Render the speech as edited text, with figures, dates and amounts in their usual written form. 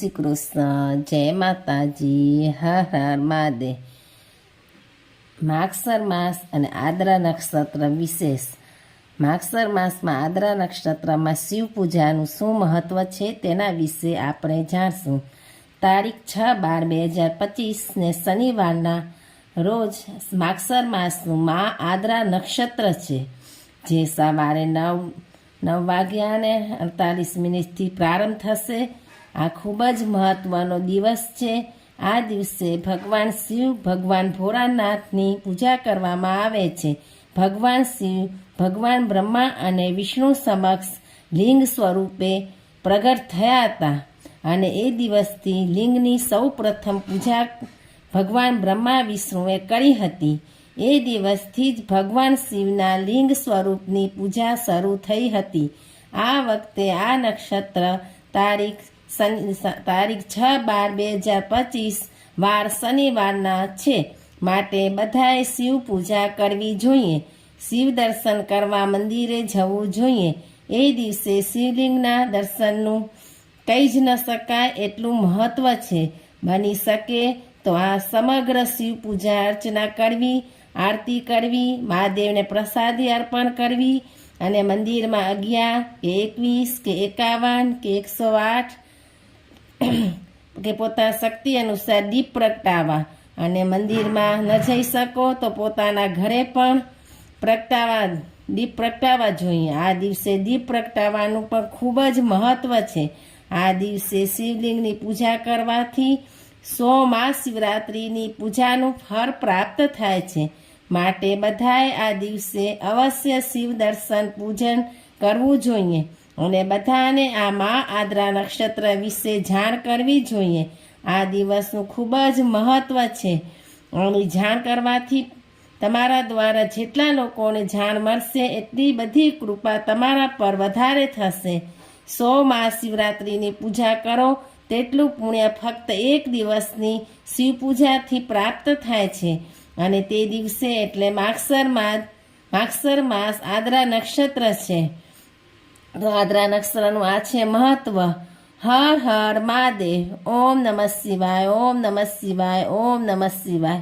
શ્રી કૃષ્ણ, જય માતાજી, હર હર મહાદેવ। માગસર માસ અને આદ્રા નક્ષત્ર વિશેષ। માગસર માસમાં આદ્રા નક્ષત્રમાં શિવ પૂજાનું શું મહત્વ છે તેના વિશે આપણે જાણશું। તારીખ 6/12/2025 ને શનિવારના રોજ માગસર માસનું આદ્રા નક્ષત્ર છે, જે સવારે 9:48 પ્રારંભ થશે। આ ખૂબ જ મહત્વનો દિવસ છે। આ દિવસે ભગવાન શિવ, ભગવાન ભોળાનાથની પૂજા કરવામાં આવે છે। ભગવાન શિવ ભગવાન બ્રહ્મા અને વિષ્ણુ સમક્ષ લિંગ સ્વરૂપે પ્રગટ થયા હતા, અને એ દિવસથી લિંગની સૌ પ્રથમ પૂજા ભગવાન બ્રહ્મા વિષ્ણુએ કરી હતી। એ દિવસથી જ ભગવાન શિવના લિંગ સ્વરૂપની પૂજા શરૂ થઈ હતી। આ વખતે આ નક્ષત્ર તારીખ 6/12/2025 વાર શનિવારના છે, માટે બધાએ શિવ પૂજા કરવી જોઈએ। શિવ દર્શન કરવા મંદિરે જવું જોઈએ। એ દિવસે શિવલિંગના દર્શનનું કહી જ ન શકાય એટલું મહત્વ છે। બની શકે તો આ સમગ્ર શિવ પૂજા અર્ચના કરવી, આરતી કરવી, મહાદેવને પ્રસાદી અર્પણ કરવી, અને મંદિરમાં 11 કે 21 કે 51 કે 108 કે પોતાના શક્તિ અનુસાર દીપ પ્રગટાવવા, અને મંદિરમાં ન જઈ શકો તો પોતાના ઘરે પણ દીપ પ્રગટાવવા જોઈએ। આ દિવસે દીપ પ્રગટાવવાનું પણ ખૂબ જ મહત્વ છે। આ દિવસે શિવલિંગની પૂજા કરવાથી 100 મહાશિવરાત્રિની પૂજાનું ફળ પ્રાપ્ત થાય છે, માટે બધાએ આ દિવસે અવશ્ય શિવ દર્શન પૂજન કરવું જોઈએ, અને બધાને આ આદ્રા નક્ષત્ર વિશે જાણ કરવી જોઈએ। આ દિવસનું ખૂબ જ મહત્વ છે। આની જાણ કરવાથી તમારા દ્વારા જેટલા લોકોને જાણ મળશે એટલી બધી કૃપા તમારા પર વધારે થશે। 100 મહાશિવરાત્રિની પૂજા કરો તેટલું પુણ્ય ફક્ત એક દિવસની શિવ પૂજાથી પ્રાપ્ત થાય છે, અને તે દિવસે એટલે માગસર માસ આદ્રા નક્ષત્ર છે। તો આદ્રા નક્ષત્રનું આ છે મહત્વ। હર હર મહાદેવ। ઓમ નમઃ શિવાય, ઓમ નમઃ શિવાય, ઓમ નમઃ શિવાય।